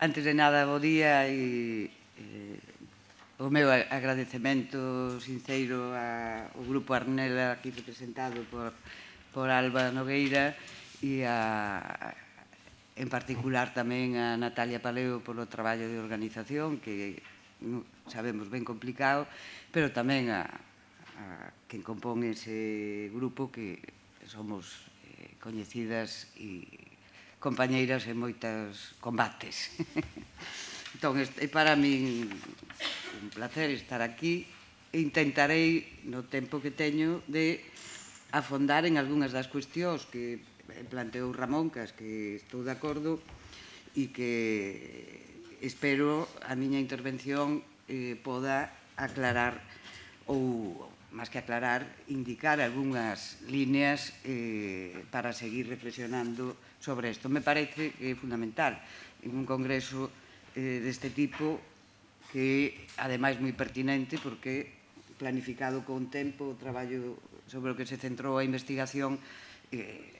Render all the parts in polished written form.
Antes de nada, bo día e o meu agradecemento sincero ao Grupo Arnela, aquí representado por Alba Nogueira, e en particular tamén a Natalia Paleo polo traballo de organización, que sabemos ben complicado, pero tamén a quen compón ese grupo, que somos coñecidas e compañeiras en moitos combates. Entón, é para min un placer estar aquí e intentarei, no tempo que teño, de afondar en algunhas das cuestións que planteou Ramón, cas que estou de acordo, e que espero a miña intervención poda aclarar ou, máis que aclarar, indicar algunhas líneas para seguir reflexionando sobre isto. Me parece que é fundamental en un congreso deste tipo, que ademais moi pertinente, porque planificado con tempo o traballo sobre o que se centrou a investigación,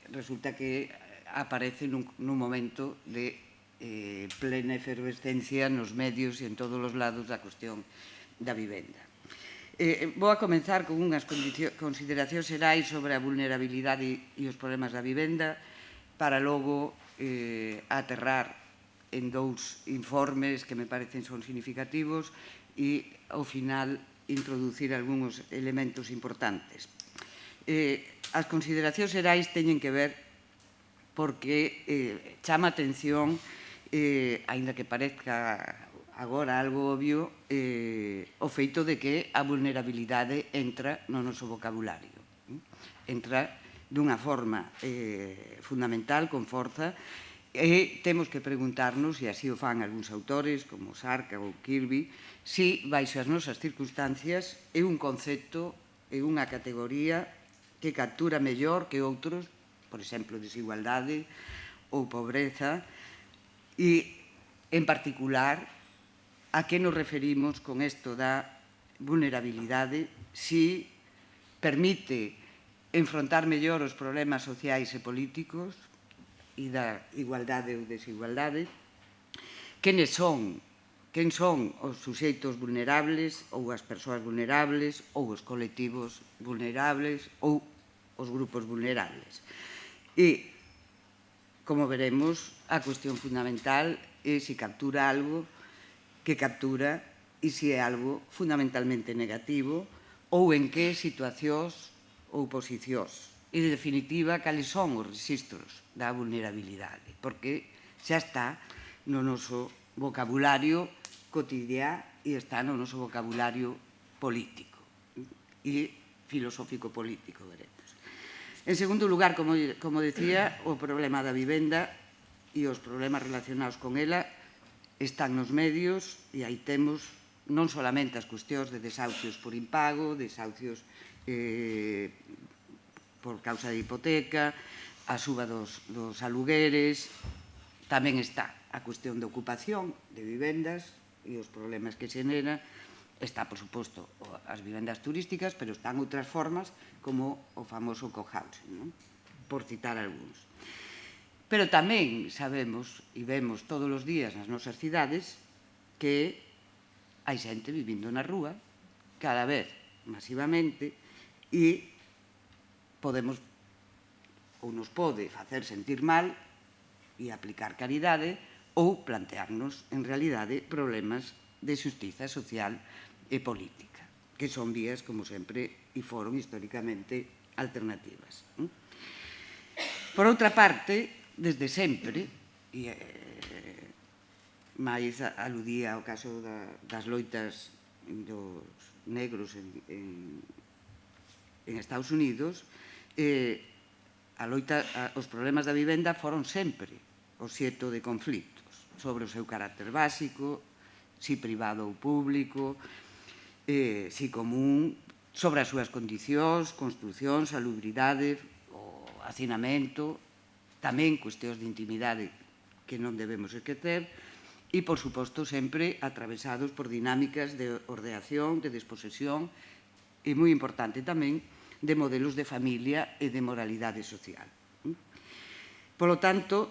resulta que aparece nun momento de plena efervescencia nos medios e en todos os lados da cuestión da vivenda. Vou a comenzar con unhas consideracións xerais sobre a vulnerabilidade e os problemas da vivenda, para logo aterrar en dous informes que me parecen son significativos e, ao final, introducir algúns elementos importantes. As consideracións xerais teñen que ver porque chama a atención, aínda que parezca agora algo obvio, o feito de que a vulnerabilidade entra no noso vocabulario. Entra dunha forma fundamental, con forza, e temos que preguntarnos, e así o fan algúns autores, como Sarka ou Kirby, si, baixo as nosas circunstancias, é un concepto, é unha categoría que captura mellor que outros, por exemplo, desigualdade ou pobreza, e, en particular, a que nos referimos con isto da vulnerabilidade, si permite enfrontar mellor os problemas sociais e políticos e da igualdade ou desigualdade, quen son os suxeitos vulnerables ou as persoas vulnerables ou os colectivos vulnerables ou os grupos vulnerables. E, como veremos, a cuestión fundamental é se captura algo que captura e se é algo fundamentalmente negativo ou en que situacións ou posicións. E, de definitiva, cales son os rexistros da vulnerabilidade, porque xa está no noso vocabulario cotidiá e está no noso vocabulario político e filosófico-político, veremos. En segundo lugar, como decía, o problema da vivenda e os problemas relacionados con ela están nos medios, e aí temos non solamente as cuestións de desahucios por impago, desahucios por causa de hipoteca, a suba dos alugueres, tamén está a cuestión de ocupación de vivendas e os problemas que xenera, está, por suposto, as vivendas turísticas, pero están outras formas, como o famoso cohousing, por citar algúns. Pero tamén sabemos e vemos todos os días nas nosas cidades que hai xente vivindo na rúa, cada vez masivamente, e podemos ou nos pode facer sentir mal e aplicar caridade ou plantearnos, en realidade, problemas de xustiza social e política, que son vías, como sempre, e foron históricamente alternativas. Por outra parte, desde sempre, e máis aludía ao caso das loitas dos negros en Estados Unidos, os problemas da vivenda foron sempre obxecto de conflitos sobre o seu carácter básico, si privado ou público, si común, sobre as súas condicións, construción, salubridade, o hacinamento, tamén cuestións de intimidade que non debemos esquecer, e, por suposto, sempre atravesados por dinámicas de ordeación, de desposesión, e, moi importante tamén, de modelos de familia e de moralidade social. Polo tanto,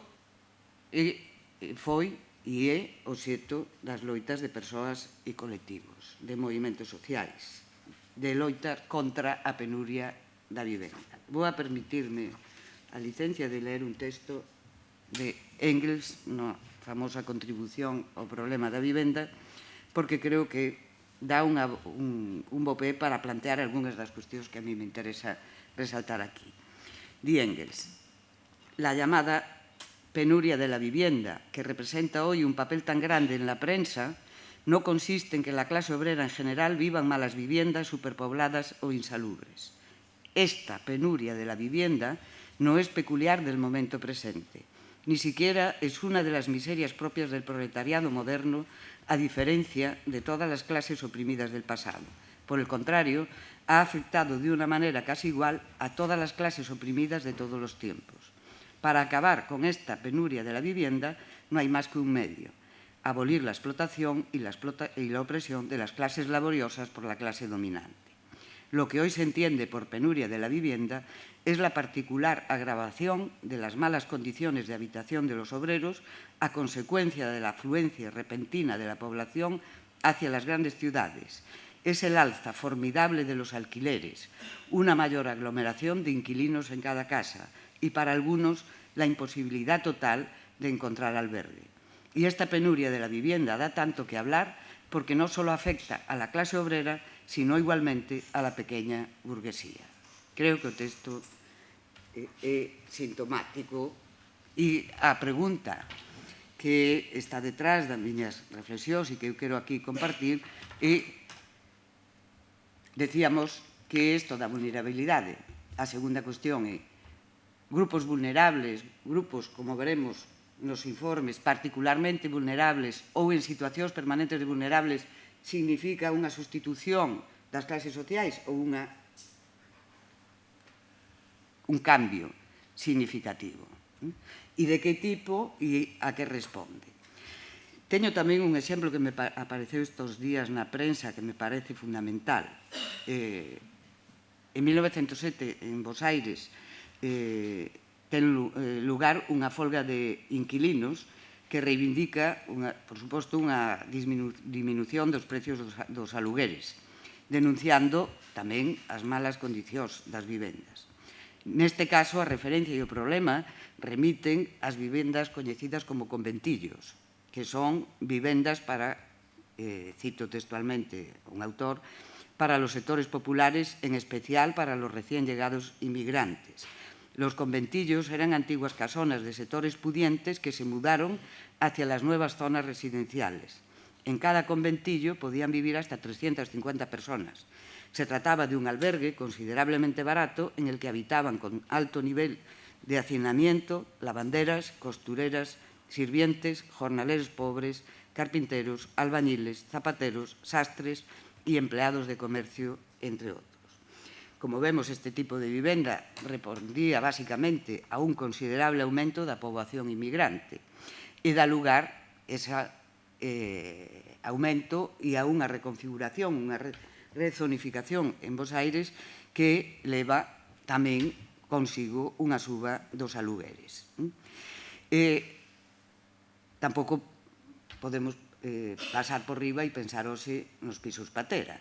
foi e é o xeito das loitas de persoas e colectivos, de movimentos sociais, de loitas contra a penuria da vivenda. Vou a permitirme a licencia de ler un texto de Engels na famosa contribución ao problema da vivenda, porque creo que dá un bo pé para plantear algunhas das cuestións que a mí me interesa resaltar aquí. Di Engels: la llamada penuria de la vivienda, que representa hoy un papel tan grande en la prensa, no consiste en que la clase obrera en general viva en malas viviendas superpobladas o insalubres. Esta penuria de la vivienda no es peculiar del momento presente, ni siquiera es una de las miserias propias del proletariado moderno, a diferencia de todas las clases oprimidas del pasado. Por el contrario, ha afectado de una manera casi igual a todas las clases oprimidas de todos los tiempos. Para acabar con esta penuria de la vivienda no hay más que un medio: abolir la explotación y la opresión de las clases laboriosas por la clase dominante. Lo que hoy se entiende por penuria de la vivienda es la particular agravación de las malas condiciones de habitación de los obreros a consecuencia de la afluencia repentina de la población hacia las grandes ciudades. Es el alza formidable de los alquileres, una mayor aglomeración de inquilinos en cada casa y, para algunos, la imposibilidad total de encontrar albergue. Y esta penuria de la vivienda da tanto que hablar porque no solo afecta a la clase obrera, sino igualmente a la pequeña burguesía. Creo que o texto é sintomático e a pregunta que está detrás das miñas reflexións e que eu quero aquí compartir é, decíamos, que é isto da vulnerabilidade. A segunda cuestión é grupos vulnerables, grupos, como veremos nos informes, particularmente vulnerables ou en situacións permanentes de vulnerables, significa unha sustitución das clases sociais ou un cambio significativo. E de que tipo e a que responde. Teño tamén un exemplo que me apareceu estes días na prensa que me parece fundamental. En 1907, en Bos Aires, ten lugar unha folga de inquilinos que reivindica, por suposto, unha disminución dos precios dos alugueres, denunciando tamén as malas condicións das vivendas. Neste caso, a referencia e o problema remiten ás vivendas coñecidas como conventillos, que son vivendas para, cito textualmente un autor, para los sectores populares, en especial para los recién llegados inmigrantes. Los conventillos eran antiguas casonas de sectores pudientes que se mudaron hacia las nuevas zonas residenciales. En cada conventillo podían vivir hasta 350 personas. Se trataba de un albergue considerablemente barato en el que habitaban con alto nivel de hacinamiento lavanderas, costureras, sirvientes, jornaleros pobres, carpinteros, albañiles, zapateros, sastres y empleados de comercio, entre otros. Como vemos, este tipo de vivenda respondía básicamente a un considerable aumento da poboación inmigrante e dá lugar ese aumento e a unha reconfiguración, unha rezonificación en Bos Aires que leva tamén consigo unha suba dos alugueres. Tampouco podemos pasar por riba e pensar hoxe nos pisos patera.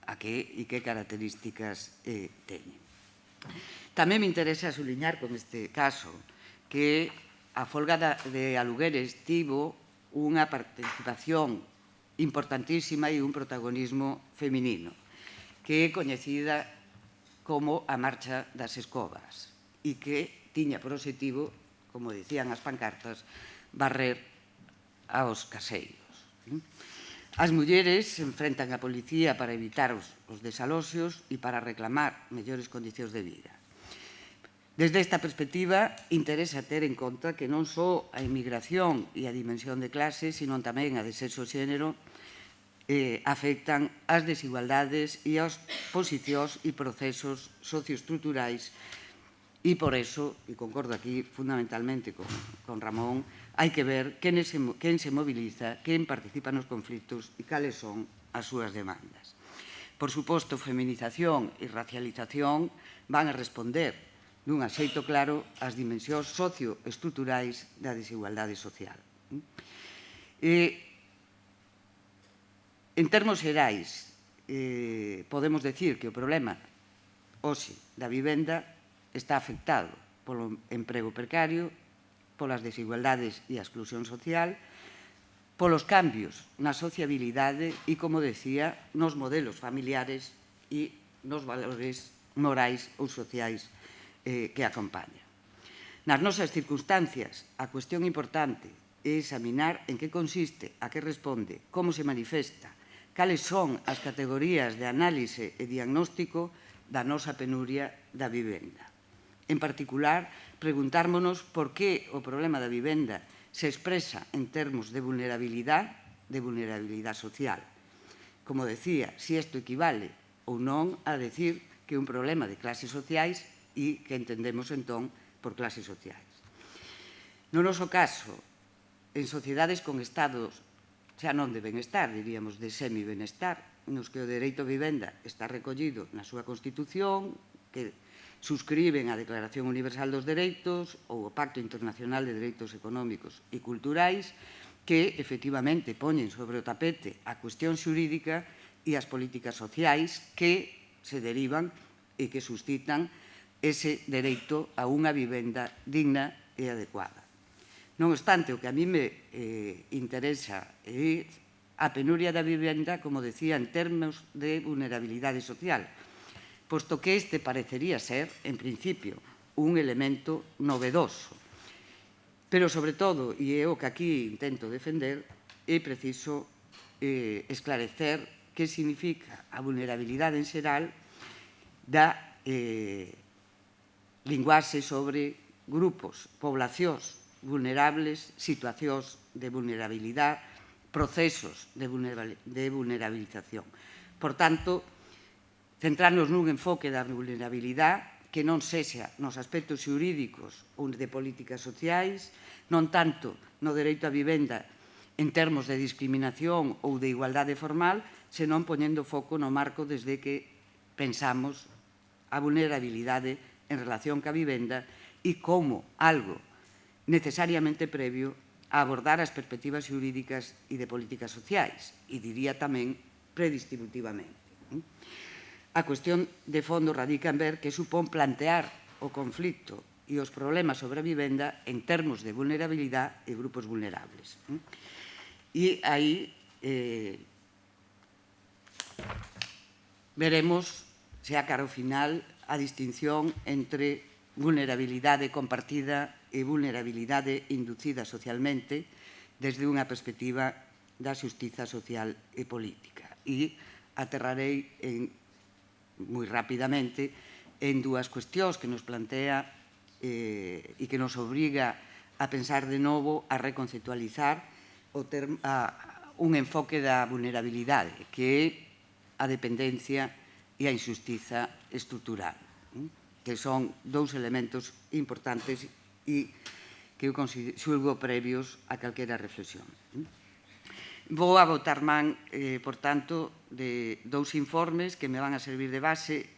A que características teñen. Tamén me interesa suliñar con este caso que a folga de alugueres tivo unha participación importantísima e un protagonismo feminino, que é coñecida como a marcha das escobas e que tiña por obxectivo, como dicían as pancartas, barrer aos caseiros. As mulleres se enfrentan á policía para evitar os desaloxos e para reclamar mellores condicións de vida. Desde esta perspectiva, interesa ter en conta que non só a inmigración e a dimensión de clase, sino tamén a de sexo e xénero, afectan as desigualdades e as posicións e procesos socioestruturais e, por eso, e concordo aquí fundamentalmente con Ramón, hai que ver quen se moviliza, quen participa nos conflitos e cales son as súas demandas. Por suposto, feminización e racialización van a responder dun xeito claro ás dimensións socioestruturais da desigualdade social. En termos xerais, podemos decir que o problema hoxe da vivenda está afectado polo emprego precario, polas desigualdades e a exclusión social, polos cambios na sociabilidade e, como decía, nos modelos familiares e nos valores morais ou sociais que acompañan. Nas nosas circunstancias, a cuestión importante é examinar en que consiste, a que responde, como se manifesta, cales son as categorías de análise e diagnóstico da nosa penuria da vivenda. En particular, preguntármonos por que o problema da vivenda se expresa en termos de vulnerabilidade social. Como decía, se isto equivale ou non a decir que é un problema de clases sociais e que entendemos entón por clases sociais. No noso caso, en sociedades con estados xa non de benestar, diríamos de semi-benestar, nos que o dereito a vivenda está recollido na súa Constitución, que suscriben a Declaración Universal dos Dereitos ou o Pacto Internacional de Dereitos Económicos e Culturais, que efectivamente poñen sobre o tapete a cuestión xurídica e as políticas sociais que se derivan e que suscitan ese dereito a unha vivenda digna e adecuada. Non obstante, o que a mí me interesa é a penuria da vivenda, como decía, en termos de vulnerabilidade social, posto que este parecería ser, en principio, un elemento novedoso. Pero, sobre todo, e é o que aquí intento defender, é preciso esclarecer que significa a vulnerabilidade en xeral da linguaxe sobre grupos, poblacións vulnerables, situacións de vulnerabilidade, procesos de vulnerabilización. Por tanto, centrarnos nun enfoque da vulnerabilidade que non sexa nos aspectos xurídicos ou de políticas sociais, non tanto no dereito a vivenda en termos de discriminación ou de igualdade formal, senón poñendo foco no marco desde que pensamos a vulnerabilidade en relación ca vivenda e como algo necesariamente previo a abordar as perspectivas xurídicas e de políticas sociais, e diría tamén predistributivamente. A cuestión de fondo radica en ver que supón plantear o conflito e os problemas sobre a vivenda en termos de vulnerabilidade e grupos vulnerables. E aí veremos se a cara ao final a distinción entre vulnerabilidade compartida e vulnerabilidade inducida socialmente desde unha perspectiva da xustiza social e política. E aterrarei moi rapidamente en dúas cuestións que nos plantea e que nos obriga a pensar de novo, a reconceptualizar un enfoque da vulnerabilidade, que é a dependencia e a injustiza estrutural, que son dous elementos importantes e que eu xulgo previos a calquera reflexión. Vou a botar man, por tanto, de dous informes que me van a servir de base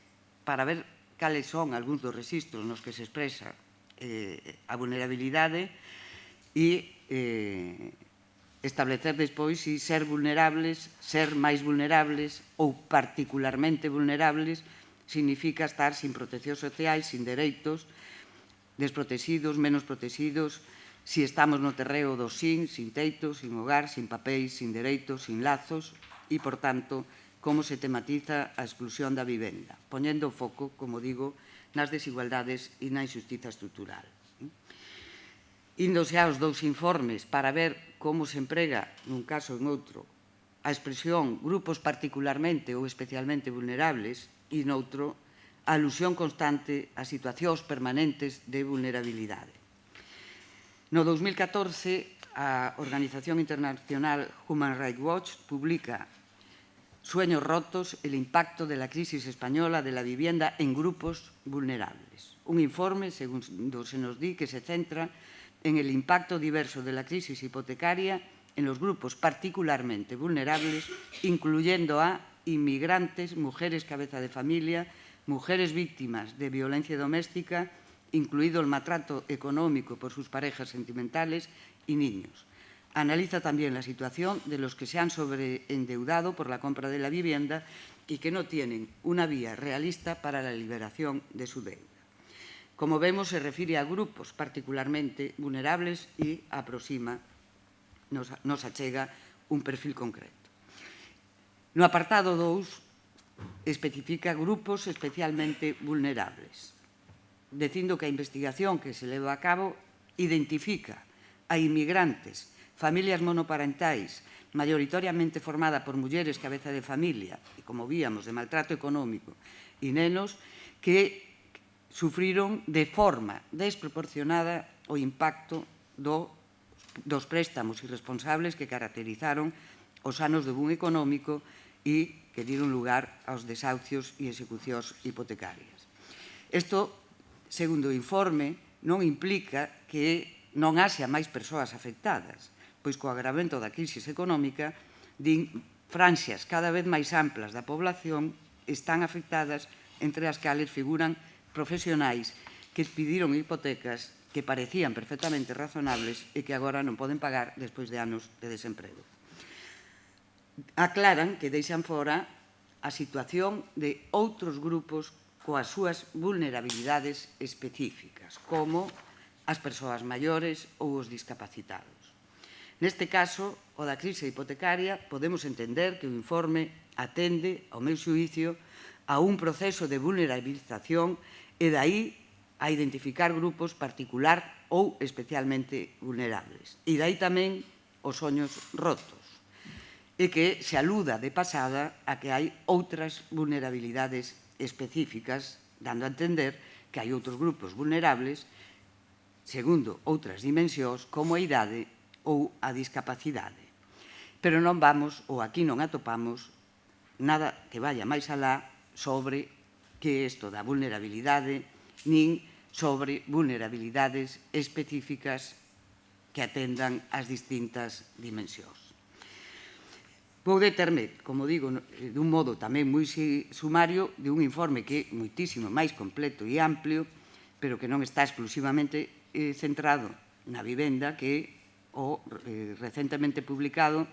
para ver cales son algúns dos rexistros nos que se expresa a vulnerabilidade e establecer despois se ser vulnerables, ser máis vulnerables ou particularmente vulnerables significa estar sin protección social, sin dereitos, desprotegidos, menos protegidos, si estamos no terreo do sin teito, sin hogar, sin papéis, sin dereitos, sin lazos e, por tanto, como se tematiza a exclusión da vivenda, poñendo o foco, como digo, nas desigualdades e na injustiza estrutural. Indo xa aos dous informes para ver como se emprega, nun caso ou en outro, a expresión grupos particularmente ou especialmente vulnerables e noutro, a alusión constante a situacións permanentes de vulnerabilidade. No 2014, a Organización Internacional Human Rights Watch publica Sueños rotos, el impacto de la crisis española de la vivienda en grupos vulnerables. Un informe, según se nos di, que se centra en el impacto diverso de la crisis hipotecaria en los grupos particularmente vulnerables, incluyendo a inmigrantes, mujeres cabeza de familia, mujeres víctimas de violencia doméstica, incluido el maltrato económico por sus parejas sentimentales y niños. analiza también la situación de los que se han sobreendeudado por la compra de la vivienda y que no tienen una vía realista para la liberación de su deuda. Como vemos, se refiere a grupos particularmente vulnerables y nos achega un perfil concreto. No apartado 2 especifica grupos especialmente vulnerables, dicindo que a investigación que se leva a cabo identifica a inmigrantes, familias monoparentais, mayoritariamente formada por mulleres cabeza de familia e, como víamos, de maltrato económico, e nenos que sufriron de forma desproporcionada o impacto dos préstamos irresponsables que caracterizaron os anos de boom económico e que dieron lugar aos desahucios e execucións hipotecarias. Isto, segundo o informe, non implica que non haxa máis persoas afectadas, pois co agravamento da crise económica, franxas cada vez máis amplas da población están afectadas, entre as cales figuran profesionais que pediron hipotecas que parecían perfectamente razonables e que agora non poden pagar despois de anos de desemprego. Aclaran que deixan fora a situación de outros grupos coas súas vulnerabilidades específicas, como as persoas maiores ou os discapacitados. Neste caso, o da crise hipotecaria, podemos entender que o informe atende, ao meu xuízo, a un proceso de vulnerabilización e dai a identificar grupos particular ou especialmente vulnerables. E dai tamén os soños rotos, e que se aluda de pasada a que hai outras vulnerabilidades específicas, dando a entender que hai outros grupos vulnerables segundo outras dimensións como a idade ou a discapacidade. Pero non vamos, ou aquí non atopamos, nada que vaya máis alá sobre que isto da vulnerabilidade, nin sobre vulnerabilidades específicas que atendan as distintas dimensións. Vou determe, como digo, dun modo tamén moi sumario, de un informe que é moitísimo máis completo e amplio, pero que non está exclusivamente centrado na vivenda, que é o recentemente publicado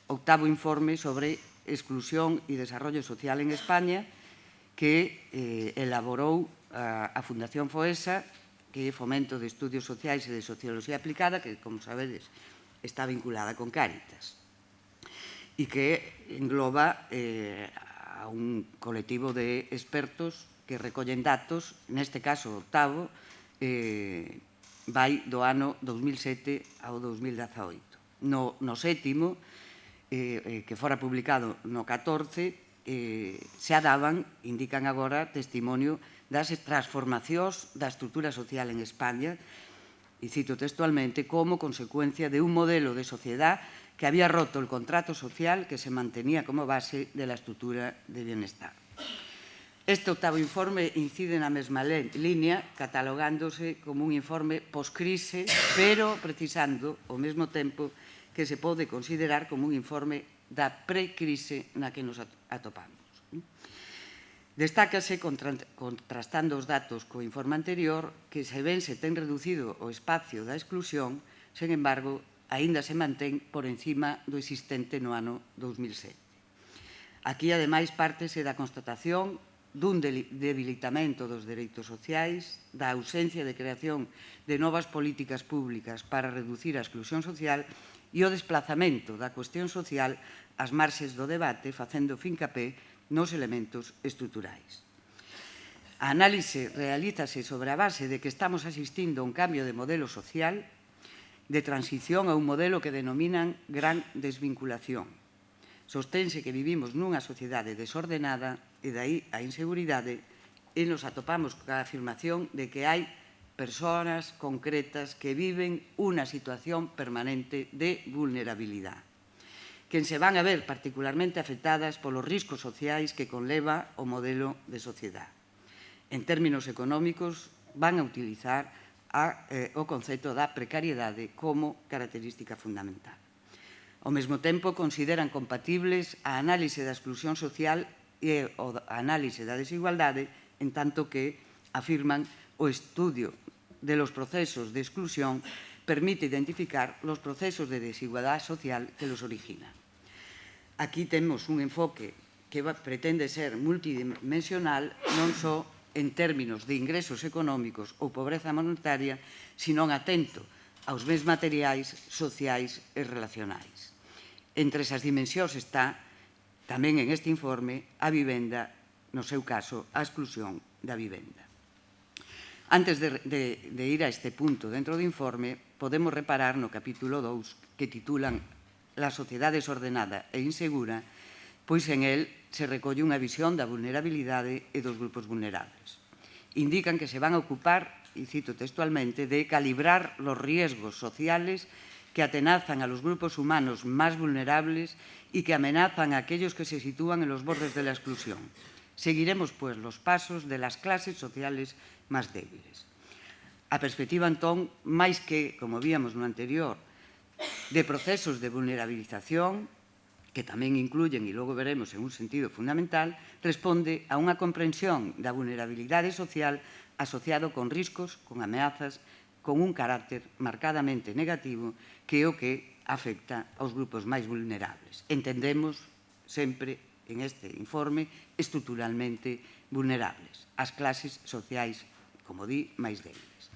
8º informe sobre exclusión e desarrollo social en España, que elaborou a Fundación Foesa, que é Fomento de Estudios Sociais e de Socioloxía Aplicada, que, como sabedes, está vinculada con Cáritas, e que engloba a un colectivo de expertos que recollen datos, neste caso, o 8º, vai do ano 2007 ao 2018. No 7º, que fora publicado no 14, xa daban, indican agora, testimonio das transformacións da estrutura social en España, e cito textualmente, como consecuencia de un modelo de sociedade que había roto el contrato social que se mantenía como base de la estructura de bienestar. Este 8º informe incide na mesma línea, catalogándose como un informe post-crise, pero precisando, ao mesmo tempo, que se pode considerar como un informe da pre-crise na que nos atopamos. Destácase, contrastando os datos co informe anterior, que se ben se ten reducido o espacio da exclusión, sen embargo, aínda se mantén por encima do existente no ano 2007. Aquí, ademais, pártese da constatación dun debilitamento dos dereitos sociais, da ausencia de creación de novas políticas públicas para reducir a exclusión social e o desplazamento da cuestión social ás marxes do debate, facendo fincapé nos elementos estruturais. A análise realízase sobre a base de que estamos asistindo a un cambio de modelo social, de transición a un modelo que denominan gran desvinculación. Sostense que vivimos nunha sociedade desordenada e dai a inseguridade e nos atopamos coa afirmación de que hai persoas concretas que viven unha situación permanente de vulnerabilidade, que se van a ver particularmente afectadas polos riscos sociais que conleva o modelo de sociedade. En términos económicos, van a utilizar o concepto da precariedade como característica fundamental. Ao mesmo tempo, consideran compatibles a análise da exclusión social e a análise da desigualdade, en tanto que afirman o estudio de los procesos de exclusión permite identificar los procesos de desigualdad social que los originan. Aquí temos un enfoque que pretende ser multidimensional non só en términos de ingresos económicos ou pobreza monetaria, sino atento aos bens materiais, sociais e relacionais. Entre esas dimensións está, tamén en este informe, a vivenda, no seu caso, a exclusión da vivenda. Antes de ir a este punto dentro do informe, podemos reparar no capítulo 2 que titulan La sociedade desordenada e insegura, pois en el se recolle unha visión da vulnerabilidade e dos grupos vulnerables. Indican que se van a ocupar, y cito textualmente, de calibrar los riesgos sociales que atenazan a los grupos humanos más vulnerables y que amenazan a aquellos que se sitúan en los bordes de la exclusión. Seguiremos, pues, los pasos de las clases sociales más débiles. A perspectiva, entón, máis que, como víamos no anterior, de procesos de vulnerabilización, que tamén incluyen, e logo veremos en un sentido fundamental, responde a unha comprensión da vulnerabilidade social asociado con riscos, con ameazas, con un carácter marcadamente negativo que é o que afecta aos grupos máis vulnerables. Entendemos sempre en este informe estruturalmente vulnerables, as clases sociais, como di, máis débiles.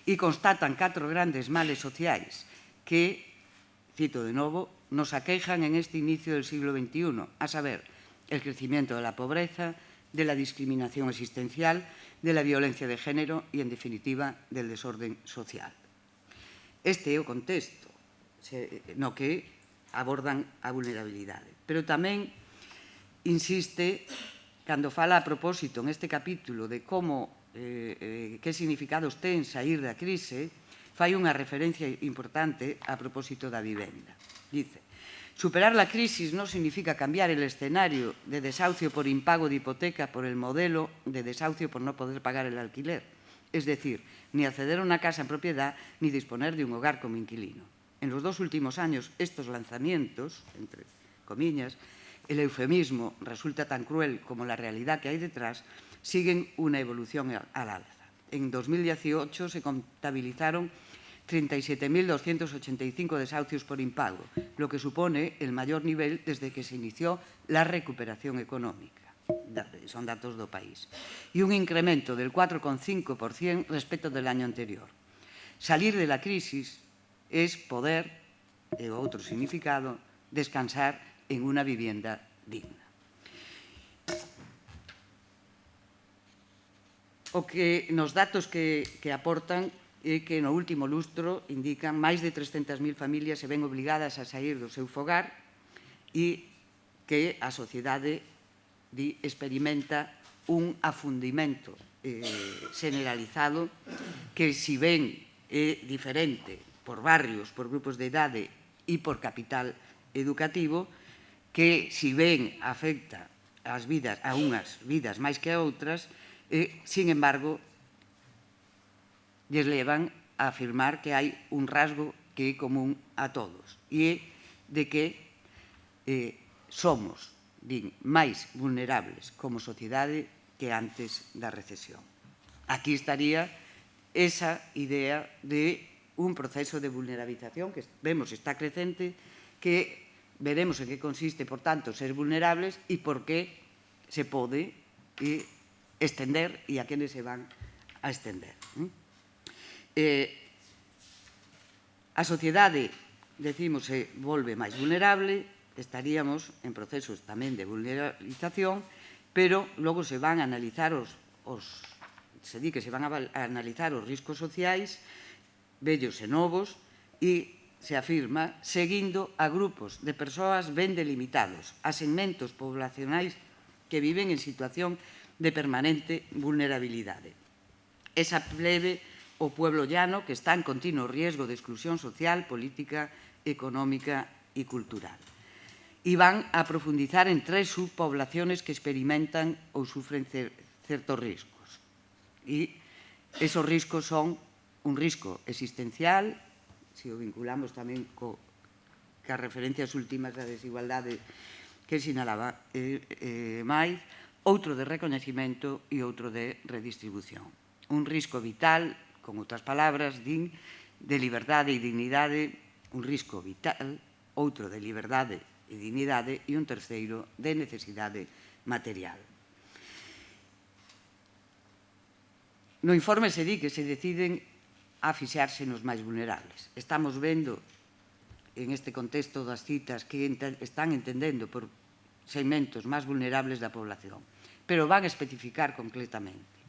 E constatan 4 grandes males sociais que, cito de novo, nos aquejan en este inicio del siglo XXI, a saber, el crecimiento de la pobreza, de la discriminación existencial, de la violencia de género y, en definitiva, del desorden social. Este é o contexto no que abordan a vulnerabilidade. Pero tamén insiste, cando fala a propósito en este capítulo de como, que significados ten sair da crise, fai unha referencia importante a propósito da vivenda. Dice: superar la crisis no significa cambiar el escenario de desahucio por impago de hipoteca por el modelo de desahucio por no poder pagar el alquiler. Es decir, ni acceder a una casa en propiedad ni disponer de un hogar como inquilino. En los 2 últimos años, estos lanzamientos, entre comillas, el eufemismo resulta tan cruel como la realidad que hay detrás, siguen una evolución al alza. En 2018 se contabilizaron 37.285 desahucios por impago, lo que supone el mayor nivel desde que se inició la recuperación económica. Son datos do país. E un incremento del 4,5% respecto del año anterior. Salir de la crisis es poder, e outro significado, descansar en una vivienda digna. O que nos datos que aportan é que no último lustro indican máis de 300.000 familias se ven obligadas a sair do seu fogar e que a sociedade experimenta un afundimento generalizado que, si ben é diferente por barrios, por grupos de idade e por capital educativo, que, si ben afecta a unhas vidas máis que a outras, sin embargo, lles levan a afirmar que hai un rasgo que é común a todos, e é de que somos máis vulnerables como sociedade que antes da recesión. Aquí estaría esa idea de un proceso de vulnerabilización que vemos está crecente, que veremos en que consiste, por tanto, ser vulnerables e por qué se pode extender e a quenes se van a extender. A sociedade, decimos, se volve máis vulnerable, estaríamos en procesos tamén de vulnerabilización, pero logo se van a analizar se di que se van a analizar os riscos sociais, vellos e novos, e se afirma seguindo a grupos de persoas ben delimitados, a segmentos poblacionais que viven en situación de permanente vulnerabilidade. Esa plebe o pueblo llano que está en continuo riesgo de exclusión social, política, económica e cultural. E van a profundizar en 3 subpoblaciones que experimentan ou sufren certos riscos. E esos riscos son un risco existencial, se o vinculamos tamén cas referencias últimas da desigualdade que sinalaba máis, outro de recoñecimento e outro de redistribución. Un risco vital, con outras palabras, din, de liberdade e dignidade, un risco vital, outro de liberdade e dignidade e un terceiro de necesidade material. No informe se di que se deciden a fixarse nos máis vulnerables. Estamos vendo en este contexto das citas que están entendendo por segmentos máis vulnerables da población, pero van a especificar concretamente.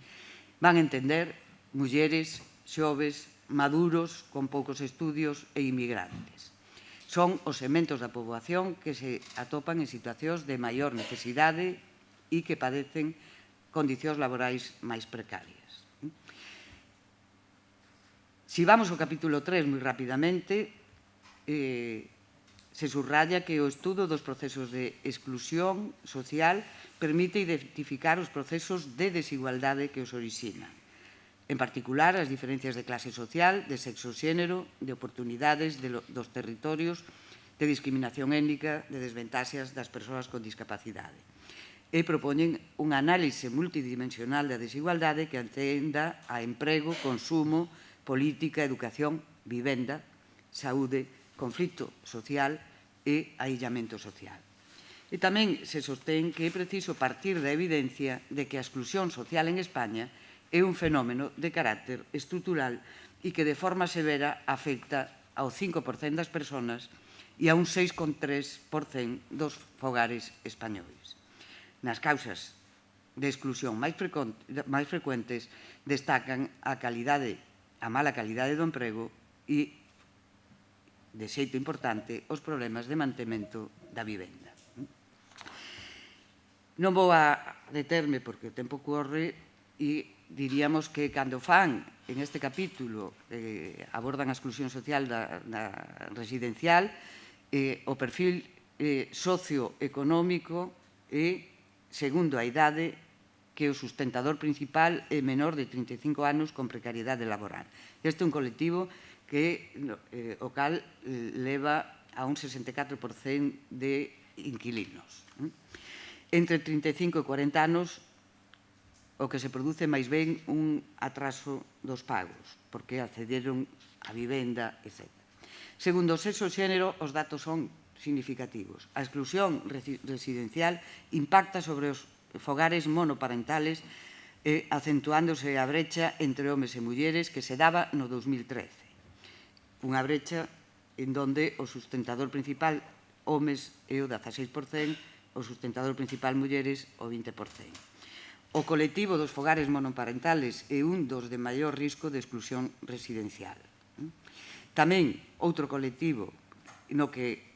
Van a entender mulleres, xoves, maduros, con poucos estudios e inmigrantes. Son os segmentos da poboación que se atopan en situacións de maior necesidade e que padecen condicións laborais máis precarias. Si vamos ao capítulo 3 moi rapidamente, se subraya que o estudo dos procesos de exclusión social permite identificar os procesos de desigualdade que os orixinan. En particular, as diferencias de clase social, de sexo xénero, de oportunidades dos territorios, de discriminación étnica, de desventaxas das persoas con discapacidade. E propoñen un análise multidimensional da desigualdade que atenda a emprego, consumo, política, educación, vivenda, saúde, conflito social e aillamento social. E tamén se sostén que é preciso partir da evidencia de que a exclusión social en España é un fenómeno de carácter estrutural e que de forma severa afecta ao 5% das persoas e a un 6,3% dos fogares españois. Nas causas de exclusión máis frecuentes destacan a mala calidade do emprego e, de xeito importante, os problemas de mantemento da vivenda. Non vou a determe porque o tempo corre e diríamos que cando fan en este capítulo abordan a exclusión social da residencial, o perfil socioeconómico e, segundo a idade, que o sustentador principal é menor de 35 anos con precariedade laboral. Este é un colectivo que o cal leva a un 64% de inquilinos. Entre 35 e 40 anos, o que se produce máis ben un atraso dos pagos, porque accederon a vivenda, etc. Segundo o sexo xénero, os datos son significativos. A exclusión residencial impacta sobre os fogares monoparentales, acentuándose a brecha entre homes e mulleres que se daba no 2013. Unha brecha en donde o sustentador principal homes é o 16%, o sustentador principal mulleres o 20%. O colectivo dos fogares monoparentales é un dos de maior risco de exclusión residencial. Tamén outro colectivo no que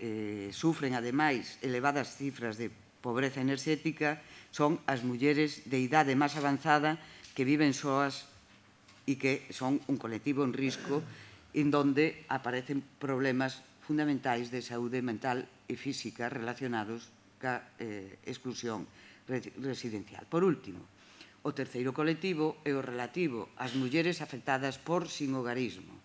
sufren, ademais, elevadas cifras de pobreza enerxética son as mulleres de idade máis avanzada que viven soas e que son un colectivo en risco en donde aparecen problemas fundamentais de saúde mental e física relacionados ca exclusión residencial. Por último, o terceiro colectivo é o relativo ás mulleres afectadas por sinhogarismo,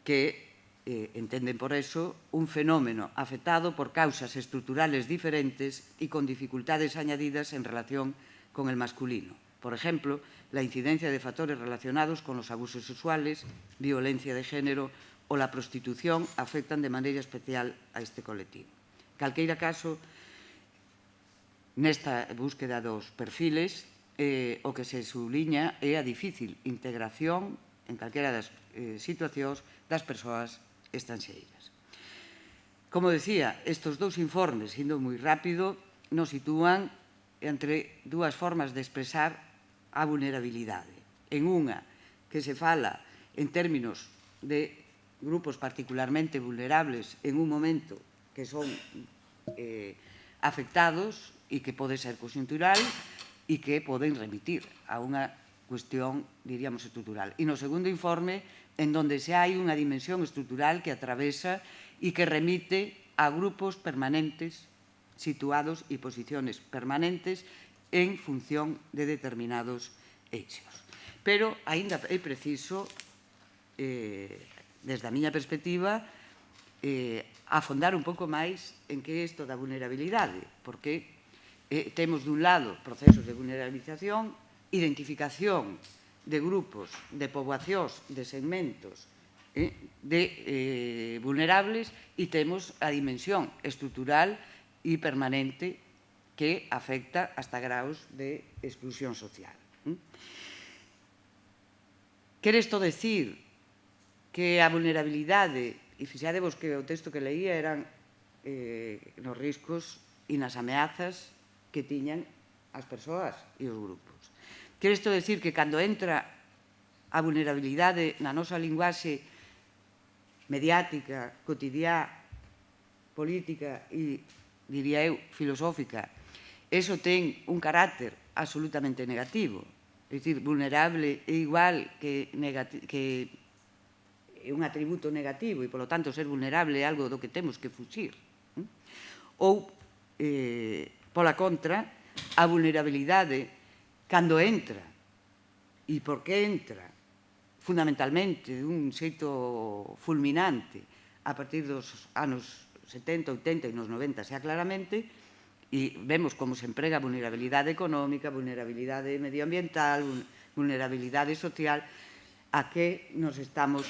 que entenden por eso un fenómeno afectado por causas estruturales diferentes e con dificultades añadidas en relación con el masculino. Por ejemplo, la incidencia de factores relacionados con los abusos sexuales, violencia de género o la prostitución afectan de maneira especial a este colectivo. En calqueira caso, nesta búsqueda dos perfiles, o que se subliña é a difícil integración en calquera das situacións das persoas estranxeiras. Como decía, estes dous informes, indo moi rápido, nos sitúan entre dúas formas de expresar a vulnerabilidade. En unha que se fala en términos de grupos particularmente vulnerables en un momento que son afectados e que pode ser conxuntural e que poden remitir a unha cuestión, diríamos, estrutural. E no segundo informe, en donde se hai unha dimensión estrutural que atravesa e que remite a grupos permanentes situados e posiciones permanentes en función de determinados eixos. Pero, aínda é preciso, desde a miña perspectiva, afondar un pouco máis en que é isto da vulnerabilidade, porque temos, dun lado, procesos de vulnerabilización, identificación de grupos, de poboacións, de segmentos de vulnerables e temos a dimensión estrutural e permanente que afecta hasta graus de exclusión social. Quere isto decir que a vulnerabilidade, e fixadevos que o texto que leía eran nos riscos e nas ameazas que tiñan as persoas e os grupos. Quere isto decir que cando entra a vulnerabilidade na nosa linguaxe mediática, cotidiá, política e, diría eu, filosófica, eso ten un carácter absolutamente negativo. É dicir, vulnerable é igual que é un atributo negativo e, polo tanto, ser vulnerable é algo do que temos que fuxir. Ou, pola contra, a vulnerabilidade, cando entra, e por que entra, fundamentalmente, dun xeito fulminante, a partir dos anos 70, 80 e nos 90, xa claramente, e vemos como se emprega vulnerabilidade económica, vulnerabilidade medioambiental, vulnerabilidade social, a que nos estamos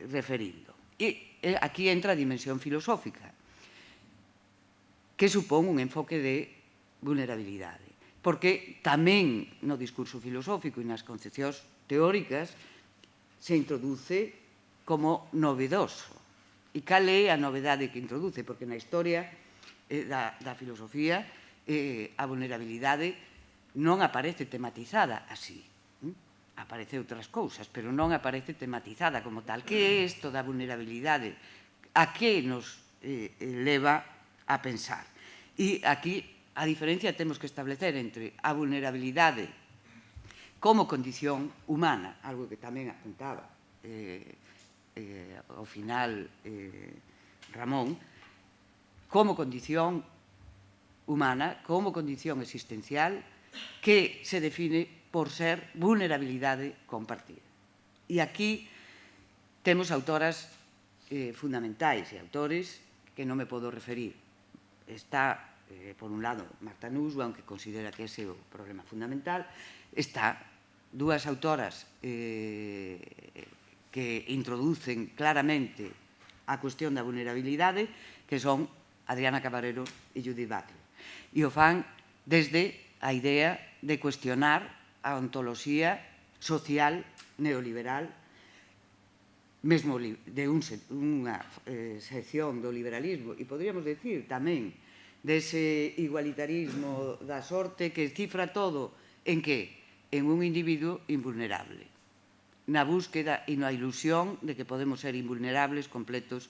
referindo. E aquí entra a dimensión filosófica, que supón un enfoque de vulnerabilidade. Porque tamén no discurso filosófico e nas concepcións teóricas se introduce como novedoso. E cal é a novedade que introduce? Porque na historia da filosofía a vulnerabilidade non aparece tematizada así. Aparece outras cousas, pero non aparece tematizada como tal. Que é isto da vulnerabilidade? A que nos leva a pensar? E aquí a diferencia temos que establecer entre a vulnerabilidade como condición humana, algo que tamén apuntaba ao final Ramón, como condición humana, como condición existencial, que se define por ser vulnerabilidade compartida. E aquí temos autoras fundamentais e autores que non me podo referir. Está, por un lado, Marta Nussbaum, que considera que ese é o problema fundamental. Está dúas autoras que introducen claramente a cuestión da vulnerabilidade, que son Adriana Cabarero e Judith Butler. E o fan desde a idea de cuestionar a ontoloxía social neoliberal, mesmo de unha sección do liberalismo, e podríamos decir tamén dese igualitarismo da sorte que cifra todo en que? En un individuo invulnerable, na búsqueda e na ilusión de que podemos ser invulnerables, completos,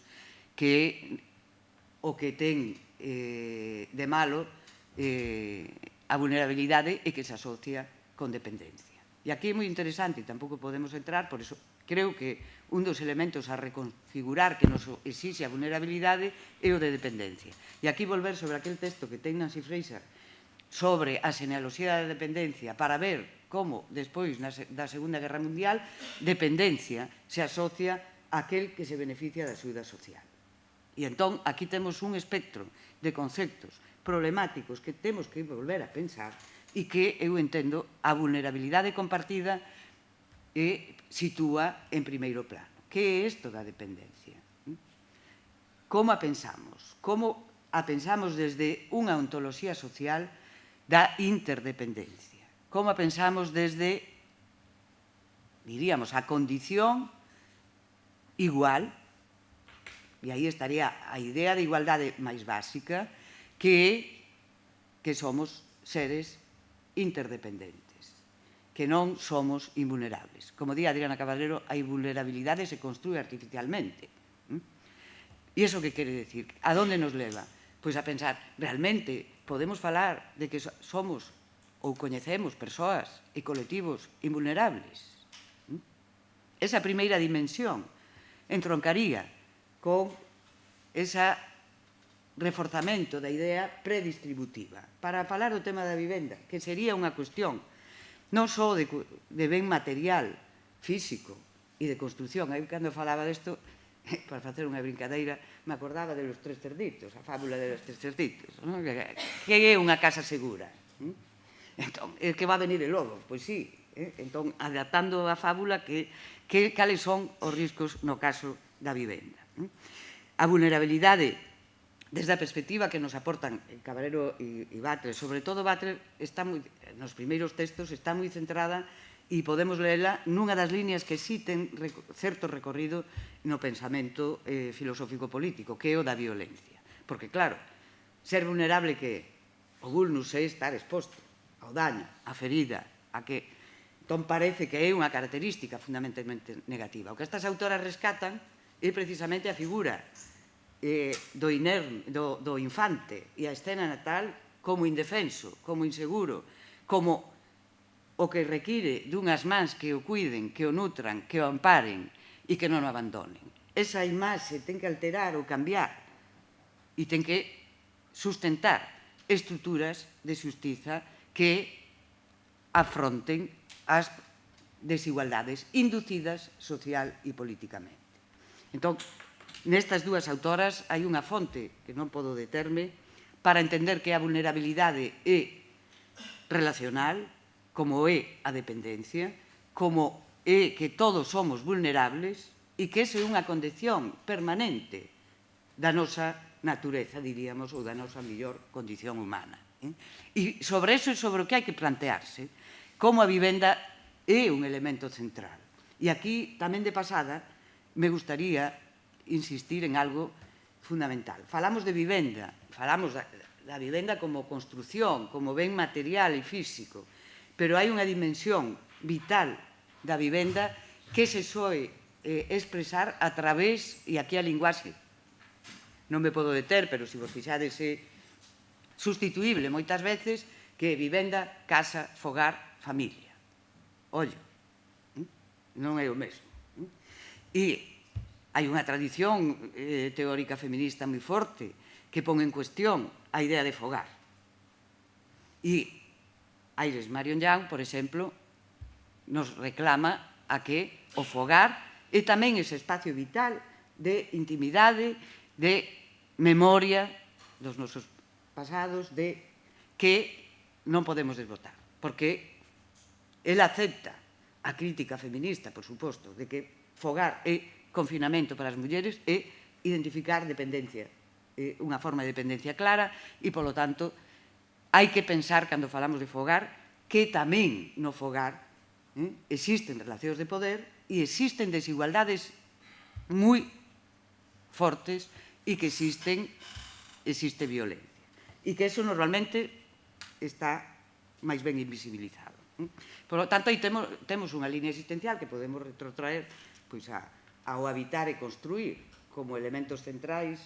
que o que ten de malo a vulnerabilidade e que se asocia con dependencia. E aquí é moi interesante, e tampouco podemos entrar, por iso creo que un dos elementos a reconfigurar que nos exixe a vulnerabilidade é o de dependencia. E aquí volver sobre aquel texto que ten Nancy Fraser sobre a genealoxía da dependencia para ver como, despois da Segunda Guerra Mundial, dependencia se asocia a aquel que se beneficia da axuda social. E entón, aquí temos un espectro de conceptos problemáticos que temos que volver a pensar e que, eu entendo, a vulnerabilidade compartida sitúa en primeiro plano. Que é isto da dependencia? Como a pensamos? Como a pensamos desde unha ontoloxía social da interdependencia? Como a pensamos desde, diríamos, a condición igual, e aí estaría a idea de igualdade máis básica, que somos seres interdependentes, que non somos invulnerables. Como di Adriana Cabarero, a invulnerabilidade se construe artificialmente. E iso que quere decir? A donde nos leva? Pois a pensar, realmente podemos falar de que somos ou coñecemos persoas e colectivos invulnerables? Esa primeira dimensión entroncaría con ese reforzamento da idea predistributiva. Para falar do tema da vivenda, que sería unha cuestión non só de ben material, físico e de construcción. Aí, cando falaba desto, para facer unha brincadeira, me acordaba de los tres cerditos, a fábula de los tres cerditos. Que é unha casa segura? Entón, é que va a venir el lobo. Pois sí, Entón, adaptando a fábula cales son os riscos no caso da vivenda. A vulnerabilidade, desde a perspectiva que nos aportan Cabrero e Batres, sobre todo Batres, nos primeiros textos está moi centrada e podemos leela nunha das líneas que sí ten certo recorrido no pensamento filosófico-político, que é o da violencia. Porque, claro, ser vulnerable que o vulnus é estar exposto ao daño, á ferida, a que... Entón, parece que é unha característica fundamentalmente negativa. O que estas autoras rescatan é precisamente a figura do infante e a escena natal como indefenso, como inseguro, como o que require dunhas mans que o cuiden, que o nutran, que o amparen e que non o abandonen. Esa imaxe ten que alterar ou cambiar e ten que sustentar estruturas de xustiza que afronten as desigualdades inducidas social e políticamente. Entón, nestas dúas autoras hai unha fonte que non podo determe para entender que a vulnerabilidade é relacional, como é a dependencia, como é que todos somos vulnerables e que esa é unha condición permanente da nosa natureza, diríamos, ou da nosa mellor condición humana. E sobre eso é sobre o que hai que plantearse, como a vivenda é un elemento central. E aquí, tamén de pasada, me gustaría insistir en algo fundamental. Falamos de vivenda, falamos da vivenda como construción, como ben material e físico, pero hai unha dimensión vital da vivenda que se soe expresar a través, e aquí a linguaxe non me podo deter, pero se vos fixades é sustituíble moitas veces, que vivenda, casa, fogar, familia. Ollo, non é o mesmo. E hai unha tradición teórica feminista moi forte que pon en cuestión a idea de fogar. E Iris Marion Young, por exemplo, nos reclama a que o fogar é tamén ese espacio vital de intimidade, de memoria dos nosos pasados, de que non podemos desbotar. Porque ela acepta a crítica feminista, por suposto, de que fogar é confinamento para as mulleres e identificar dependencia, unha forma de dependencia clara e, polo tanto, hai que pensar, cando falamos de fogar, que tamén no fogar existen relacións de poder e existen desigualdades moi fortes e que existe violencia. E que eso normalmente está máis ben invisibilizado. Por lo tanto, aí temos unha línea existencial que podemos retrotraer ao habitar e construir como elementos centrais,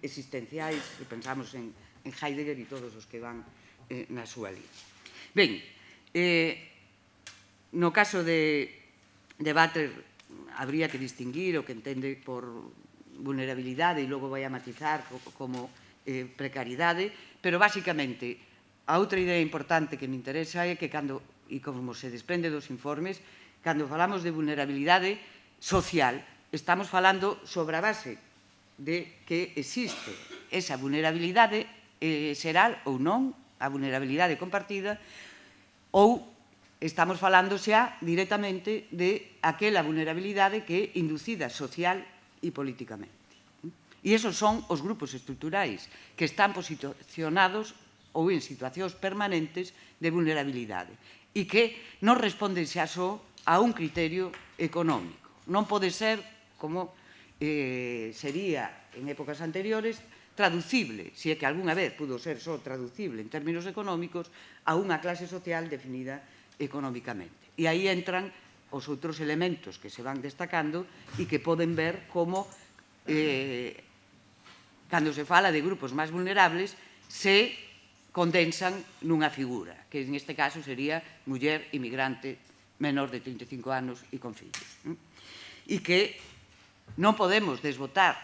existenciais, e pensamos en Heidegger e todos os que van na súa línea. Ben, no caso de Batres, habría que distinguir o que entende por vulnerabilidade e logo vai a matizar como precariedade, pero basicamente a outra idea importante que me interesa é que cando, e como se desprende dos informes, cando falamos de vulnerabilidade social, estamos falando sobre a base de que existe esa vulnerabilidade xeral ou non, a vulnerabilidade compartida, ou estamos falando xa directamente de aquela vulnerabilidade que é inducida social e políticamente. E esos son os grupos estruturais que están posicionados ou en situacións permanentes de vulnerabilidade e que non responden xa só a un criterio económico. Non pode ser, como sería en épocas anteriores, traducible, se é que algunha vez pudo ser só traducible en términos económicos, a unha clase social definida económicamente. E aí entran os outros elementos que se van destacando e que poden ver como, cando se fala de grupos máis vulnerables, se condensan nunha figura, que en este caso sería muller inmigrante menor de 35 anos e con fillos. E que non podemos desbotar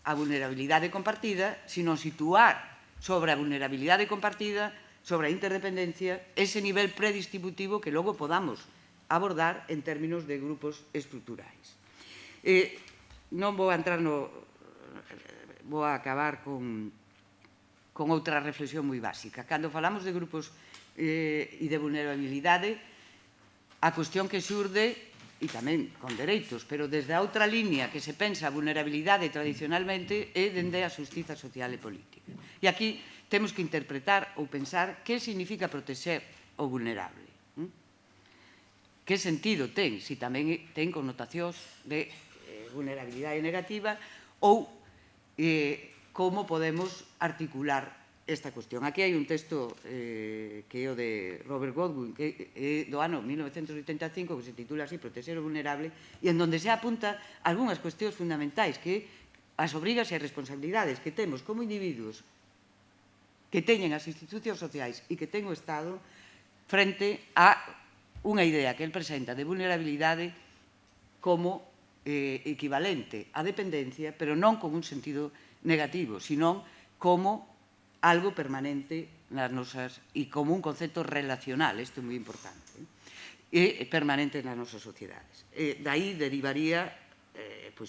a vulnerabilidade compartida, sino situar sobre a vulnerabilidade compartida, sobre a interdependencia, ese nivel predistributivo que logo podamos abordar en términos de grupos estruturais. Non vou entrar no... Vou acabar con outra reflexión moi básica. Cando falamos de grupos e de vulnerabilidade, a cuestión que xurde, e tamén con dereitos, pero desde a outra línea que se pensa a vulnerabilidade tradicionalmente é dende a xustiza social e política. E aquí temos que interpretar ou pensar que significa protexer o vulnerable. Que sentido ten, se tamén ten connotacións de vulnerabilidade negativa ou como podemos articular esta cuestión. Aquí hai un texto que é o de Robert Godwin, que é do ano 1985, que se titula así, Protexer o vulnerable, e en donde se apunta algunhas cuestións fundamentais, que as obrigas e as responsabilidades que temos como individuos que teñen as institucións sociais e que ten o Estado frente a unha idea que el presenta de vulnerabilidade como equivalente á dependencia, pero non como un sentido negativo, sino como algo permanente nas nosas, e como un concepto relacional, isto é moi importante, e permanente nas nosas sociedades. Daí derivaría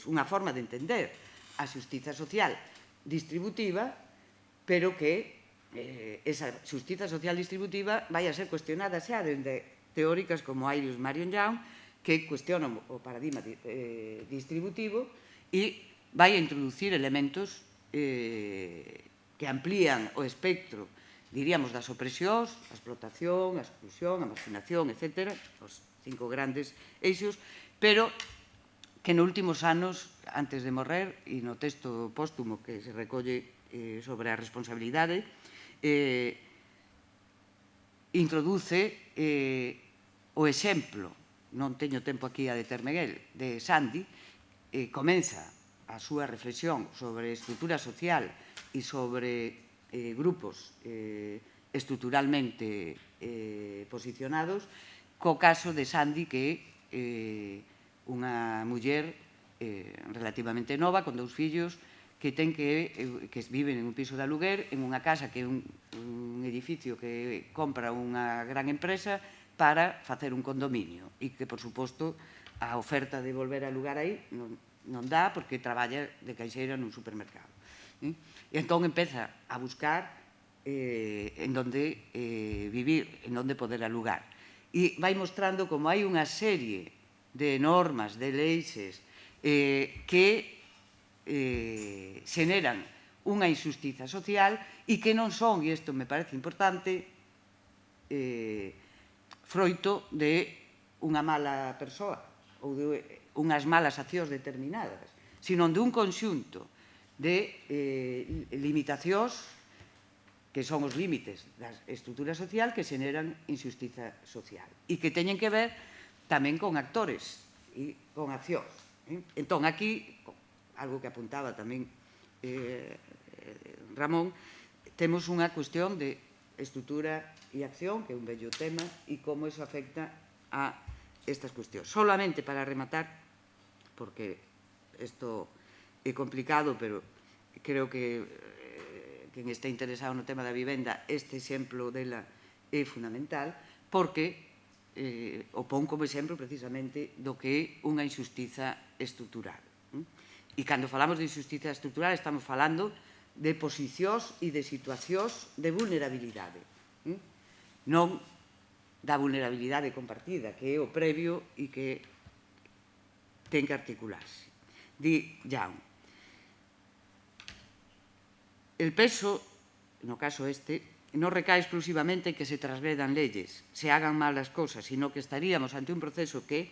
unha forma de entender a xustiza social distributiva, pero que esa xustiza social distributiva vai a ser cuestionada xa dende teóricas como Iris Marion Young, que cuestionan o paradigma distributivo e vai a introducir elementos que amplían o espectro, diríamos, das opresións, a explotación, a exclusión, a marginación, etc., os 5 grandes eixos, pero que nos últimos anos, antes de morrer, e no texto póstumo que se recolle sobre a responsabilidade, introduce o exemplo, non teño tempo aquí a determe el, de Sandy, comeza a súa reflexión sobre estrutura social e sobre grupos estruturalmente posicionados, co caso de Sandy, que é unha muller relativamente nova, con 2 fillos, que viven en un piso de aluguer, en unha casa que é un edificio que compra unha gran empresa para facer un condominio, e que, por suposto, a oferta de volver a alugar aí non dá, porque traballa de caixeira nun supermercado. E entón empeza a buscar en donde vivir, en donde poder alugar. E vai mostrando como hai unha serie de normas, de leixes, que xeneran unha injustiza social e que non son, e isto me parece importante, froito de unha mala persoa ou de unhas malas accións determinadas, sino de un conxunto de limitacións que son os límites da estrutura social que xeneran injustiza social e que teñen que ver tamén con actores e con accións. Entón, aquí, algo que apuntaba tamén Ramón, temos unha cuestión de estrutura e acción, que é un bello tema, e como eso afecta a estas cuestións. Solamente para rematar, porque isto é complicado, pero creo que quen este interesado no tema da vivenda, este exemplo dela é fundamental, porque o pon como exemplo precisamente do que é unha injustiza estrutural. E cando falamos de injustiza estrutural estamos falando de posicións e de situacións de vulnerabilidade, non da vulnerabilidade compartida, que é o previo e que ten que articularse. Di Young: el peso, no caso este, non recae exclusivamente en que se transgredan leyes, se hagan mal as cosas, sino que estaríamos ante un proceso que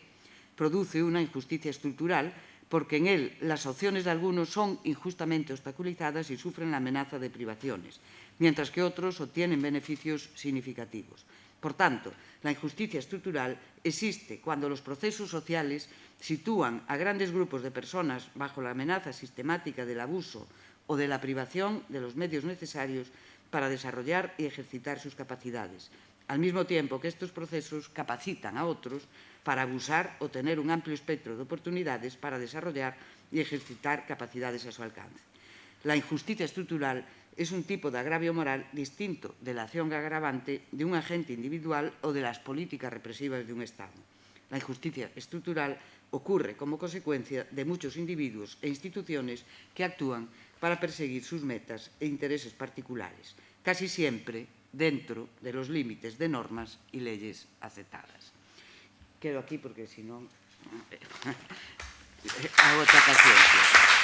produce unha injusticia estructural porque en él las opciones de algunos son injustamente obstaculizadas y sufren la amenaza de privaciones, mientras que otros obtienen beneficios significativos. Por tanto, la injusticia estructural existe cuando los procesos sociales sitúan a grandes grupos de personas bajo la amenaza sistemática del abuso o de la privación de los medios necesarios para desarrollar y ejercitar sus capacidades, al mismo tiempo que estos procesos capacitan a otros para abusar o tener un amplio espectro de oportunidades para desarrollar y ejercitar capacidades a su alcance. La injusticia estructural es un tipo de agravio moral distinto de la acción agravante de un agente individual o de las políticas represivas de un Estado. La injusticia estructural ocurre como consecuencia de muchos individuos e instituciones que actúan para perseguir sus metas e intereses particulares, casi siempre dentro de los límites de normas y leyes aceptadas. quedo aquí porque, senón, agota paciencia.